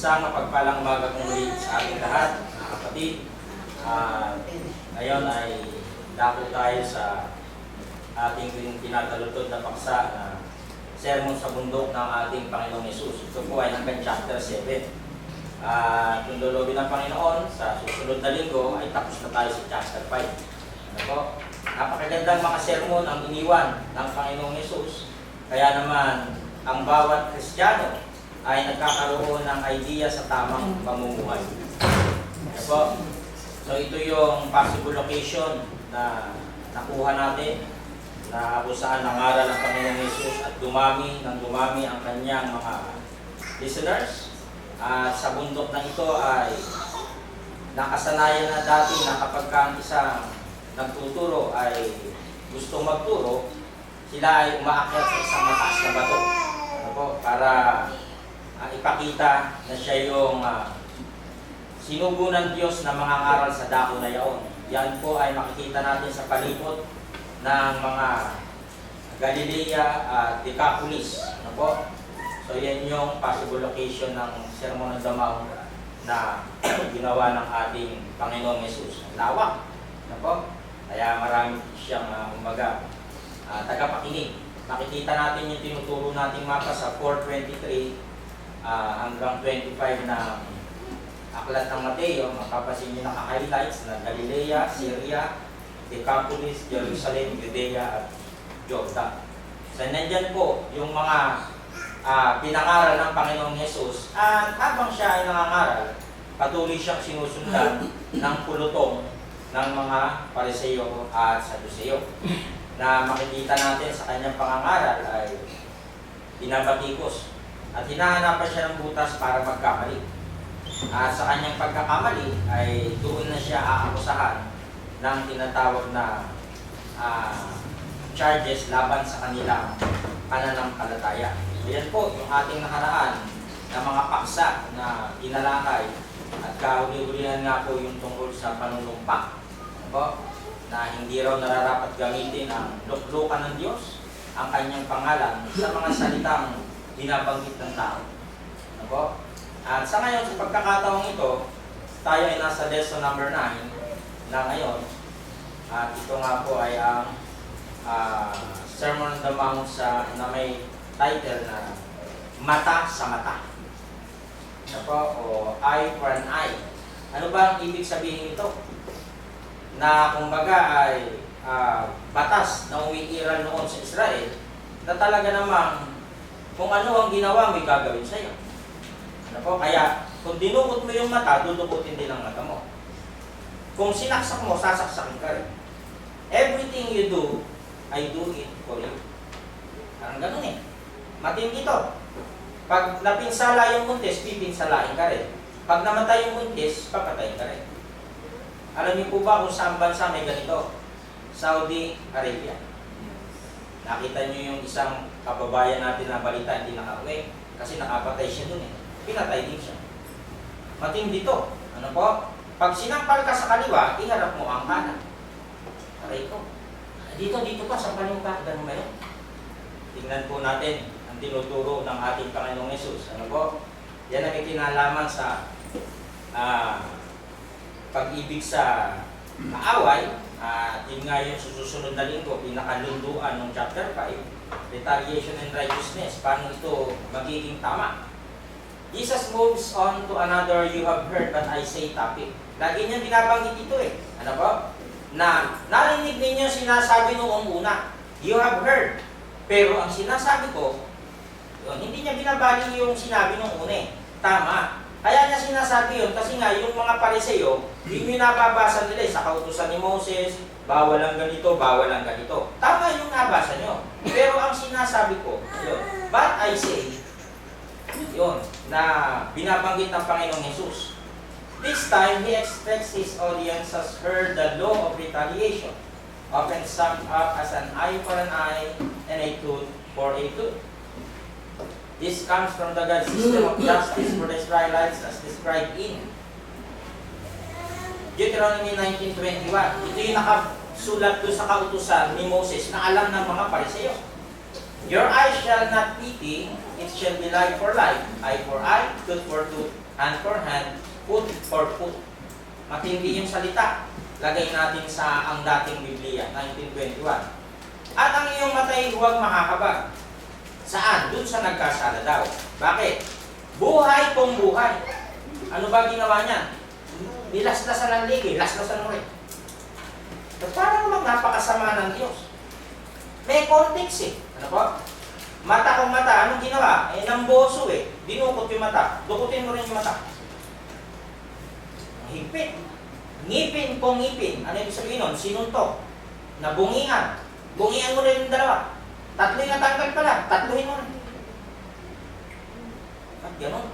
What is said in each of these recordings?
Isang mapagpalang umaga kong muli sa ating lahat, mga kapatid. Ngayon ay dako tayo sa ating tinatalutod na paksa na sermon sa bundok ng ating Panginoong Hesus. Ito po ay hanggang chapter 7. Kung lulobin ng Panginoon, sa susunod na linggo ay tapos na tayo sa chapter 5. Ano po? Napakagandang mga sermon ang iniwan ng Panginoong Hesus. Kaya naman, ang bawat Kristiyano ay nagkakaroon ng idea sa tamang pamumuhay. Ano po? So ito yung possible location na nakuha natin na kung saan nangaral ang Panginoong Hesus at dumami ang kanyang mga listeners. At sa bundok na ito ay nakasanayan na dati na kapag ang isang nagtuturo ay gustong magturo, sila ay umaakyat sa isang mataas na bato. Ano po? Para ipakita na siya yung sinugo ng Diyos na mga ngaral sa dako na yaon. Yan po ay makikita natin sa palibot ng mga Galilea at Decapolis. Ano po? So yan yung possible location ng Sermon on the Mount na ginawa ng ating Panginoong Hesus. Lawak. Ano po? Kaya marami siyang tagapakinig. Makikita natin yung tinuturo nating mapa sa 4:23 hanggang 25 na aklat ng Mateo. Mapapasin nyo naka-highlights na Galilea, Syria, Decapolis, Jerusalem, Judea at Jordan. So nandyan po yung mga pinangaral ng Panginoong Hesus, at habang siya ay nangangaral, patuloy siyang sinusundan ng pulutong ng mga Pariseo at Saduceo na makikita natin sa kanyang pangangaral ay binabatikos at hinahanapan siya ng butas para magkamali. At sa kanyang pagkakamali ay doon na siya aakusahan ng tinatawag na charges laban sa kanilang pananampalataya. So yan po yung ating nakaraan na mga paksa na inalakay at kahuli-hulihan nga po yung tungkol sa panunumpa. Ano po? Na hindi raw nararapat gamitin ang luklukan ng Diyos, ang kanyang pangalan sa mga salitang binabanggit ng tao. Ano po? At sa ngayon, sa pagkakataong ito, tayo ay nasa lesson number 9 na ngayon. At ito nga po ay ang Sermon on the Mount na may title na Mata sa Mata. Ano po? O Eye for an Eye. Ano ba ang ibig sabihin ito? Na kumbaga ay batas na umiiral noon sa Israel na talaga namang kung ano ang ginawa mo, gagawin sa'yo. Ano po? Kaya kung dinukot mo yung mata, dudukutin din ang mata mo. Kung sinaksak mo, sasaksakin ka rin. Everything you do, I do it for you. Parang ganun eh. Matindi ito. Pag napinsala yung buntis, pipinsalain ka rin. Pag namatay yung buntis, papatayin ka rin. Alam niyo po ba kung saan bansa may ganito? Saudi Arabia. Nakita niyo yung isang kababayan natin na balita hindi nakauwi kasi nakapatay siya dun eh. Pinatay din siya. Matindi ito. Ano po? Pag sinampal ka sa kaliwa, iharap mo ang kanan. Aray ko. Dito pa sa panimpa. Ganun ba yun? Tingnan po natin ang tinuturo ng ating Panginoong Hesus. Ano po? Yan ang ikinalaman sa pag-ibig sa kaaway. Yun nga yung susunod na linggo, pinakalunduan ng chapter 5, retaliation and righteousness. Paano ito magiging tama? Jesus moves on to another you have heard but I say topic. Lagi niya binabanggit ito eh. Ano po? Na narinig ninyo sinasabi noong una, you have heard. Pero ang sinasabi ko, yun, hindi niya binabalik yung sinabi noong una eh. Tama. Kaya niya sinasabi yun kasi nga yung mga Pariseo, hindi nababasa nila sa kautusan ni Moses, bawal ang ganito, bawal ang ganito. Tama yung nabasa nyo. Pero ang sinasabi ko, yun, but I say, yun, na binabanggit ng Panginoong Hesus. This time, He expects His audience has heard the law of retaliation, often summed up as an eye for an eye and a tooth for a tooth. This comes from the God's system of justice for the Israelites as described in Deuteronomy 19:21. Ito yung nakasulat doon sa kautusan ni Moses na alam ng mga Pariseo. Your eye shall not pity, it shall be life for life, eye for eye, tooth for tooth, hand for hand, foot for foot. Matindi yung salita. Lagay natin sa ang dating Biblia, 1921. At ang iyong matay huwag makakabag. Saan? Doon sa nagkasala daw. Bakit? Buhay kung buhay. Ano ba ginawa niya? Nilaslasan ng ligi, laslasan mo rin. So, parang naman napakasama ng Diyos. May context eh. Ano po? Mata kung mata, anong ginawa? Eh, namboso eh. Dinukot yung mata. Dukutin mo rin yung mata. Higpit. Ngipin kung ngipin. Ano yung sabihin nun? Sinuntok. Nabungihan. Bungihan mo rin yung dalawa. Tatlo yung natanggal pala. Tatluhin mo rin. At gano'n.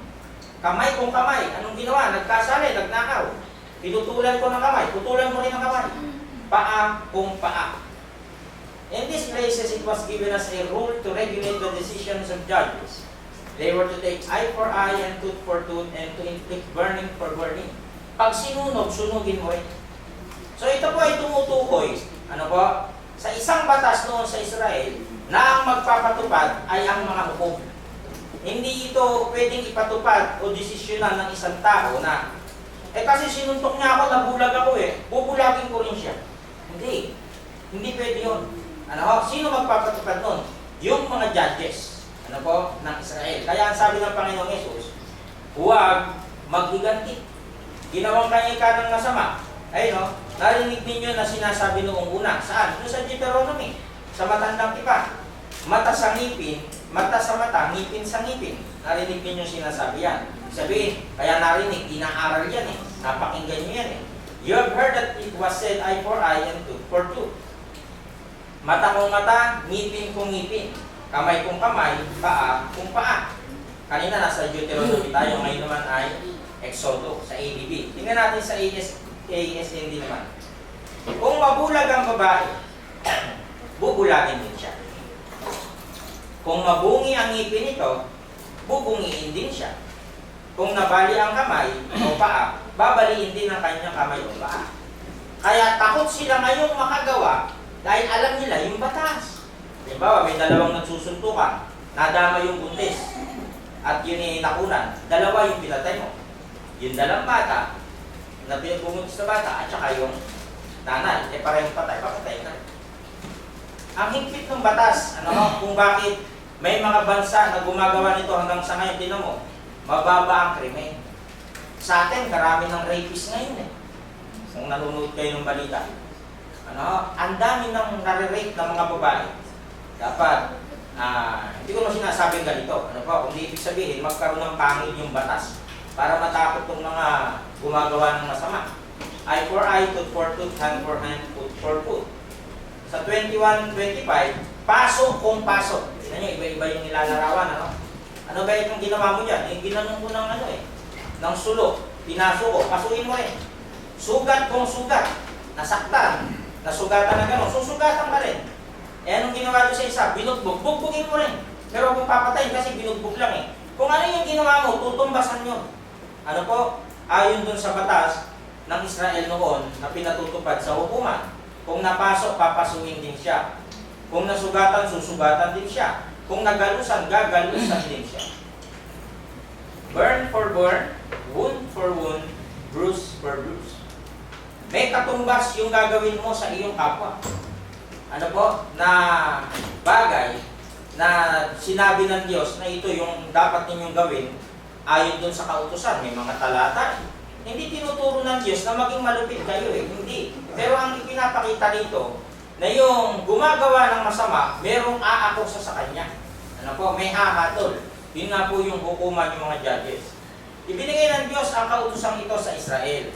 Kamay kung kamay. Anong ginawa? Nagkasali, nagnakaw. Pinutulan ko ng kamay. Putulan mo rin ng kamay. Paa kung paa. In these places, it was given as a rule to regulate the decisions of judges. They were to take eye for eye and tooth for tooth and to inflict burning for burning. Pag sinunog, sunugin mo rin. So ito po ay tumutukoy, ano po, sa isang batas noon sa Israel na ang magpapatupad ay ang mga hukom. Hindi ito pwedeng ipatupad o desisyonan ng isang tao na, kasi sinuntok niya ako, nabulag ako bubulagin ko rin siya. Hindi. Hindi pwede yun. Ano, sino magpapatupad nun? Yung mga judges, ano po, ng Israel. Kaya ang sabi ng Panginoong Yesus, huwag maghiganti. Ginawang kanya ng masama. Ay no, narinig ninyo na sinasabi noong una. Saan? Doon sa Deuteronomy, sa matandang tipan. Mata sa ngipin, mata sa mata, ngipin sa ngipin. Narinig ninyo sinasabi yan. Sabihin, kaya narinig, inaaral yan Napakinggan nyo yan You have heard that it was said eye for eye and tooth for tooth. Mata kung mata, ngipin kung ngipin. Kamay kung kamay, paa kung paa. Kanina nasa Deuteronomy tayo, ngayon naman ay Exodo sa ADB. Tingnan natin sa ASND naman. Kung mabulag ang babae, bubulagin din siya. Kung mabungi ang ngipin nito, bubungiin din siya. Kung nabali ang kamay o paa, babaliin din ang kanyang kamay o paa. Kaya takot sila ngayong makagawa dahil alam nila yung batas. Diba, may dalawang nagsusuntukan, nadama yung buntis, at yun ay nakunan. Dalawa yung pinatay mo. Yung dalang bata, na pinagbumuntis na bata, at saka yung nanay, parehong patay, papatay ka. Ang higpit ng batas, kung bakit may mga bansa na gumagawa nito hanggang sa ngayon, tinan mo, mababa ang krimen. Sa atin, karami ng rapist ngayon Kung nanonood kayo ng balita. Ang dami ng nare-rape ng mga babae. Dapat, hindi ko naman sinasabing ganito. Kundi ibig sabihin, magkaroon ng pangil yung batas para matakot ng mga gumagawa ng masama. Eye for eye, tooth for tooth, hand for hand, foot for foot. Sa 21-25, pasok kung pasok. Tignan nyo, iba-iba yung nilalarawan. Ano ba itong ginawa mo dyan? Ginanong ko ng ng sulo. Pinasok ko, pasukin mo rin. Sugat kung sugat. Nasaktan. Nasugatan na gano'n. Susugatan ka rin. Anong ginawa doon sa isa? Binugbog. Bugbugin mo rin. Pero kung papatayin kasi binugbog lang Kung ano yung ginawa mo, tutumbasan yun. Ano po? Ayon doon sa batas ng Israel noon na pinatutupad sa hukuman. Kung napasok, papasukin din siya. Kung nasugatan, susugatan din siya. Kung nagalusan, gagalusan din siya. Burn for burn, wound for wound, bruise for bruise. May katumbas yung gagawin mo sa iyong kapwa. Ano po? Na bagay na sinabi ng Diyos na ito yung dapat ninyong gawin ayon dun sa kautusan. May mga talata. Hindi tinuturo ng Diyos na maging malupit kayo Hindi. Pero ang ipinapakita dito na yung gumagawa ng masama, merong aakusa sa kanya. Ano po? May hahatol. Yun nga po yung hukuman ng mga judges. Ibinigay ng Diyos ang kautosang ito sa Israel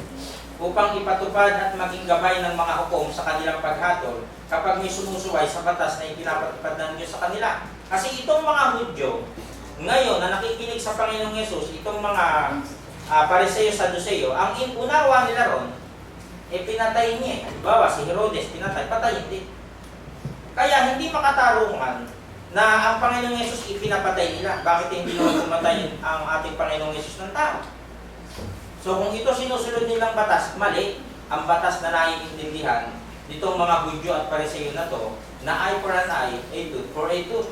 upang ipatupad at maging gabay ng mga hukom sa kanilang paghatol kapag may sumusuway sa batas na ipinapatupad ng Diyos sa kanila. Kasi itong mga Hudyo, ngayon na nakikinig sa Panginoong Yesus, itong mga Pariseo sa Saduceo, ang inunawa nila ron, pinatay niya. Halimbawa, si Herodes, pinatay, patayin din. Kaya hindi makatarungan na ang Panginoong Yesus ipinapatay nila. Bakit hindi naman pumatay ang ating Panginoong Yesus ng tao? So kung ito sinusunod nilang batas, mali. Ang batas na naiintindihan nitong mga Hudyo at Pariseo na to, na eye for an eye, a tooth for a tooth.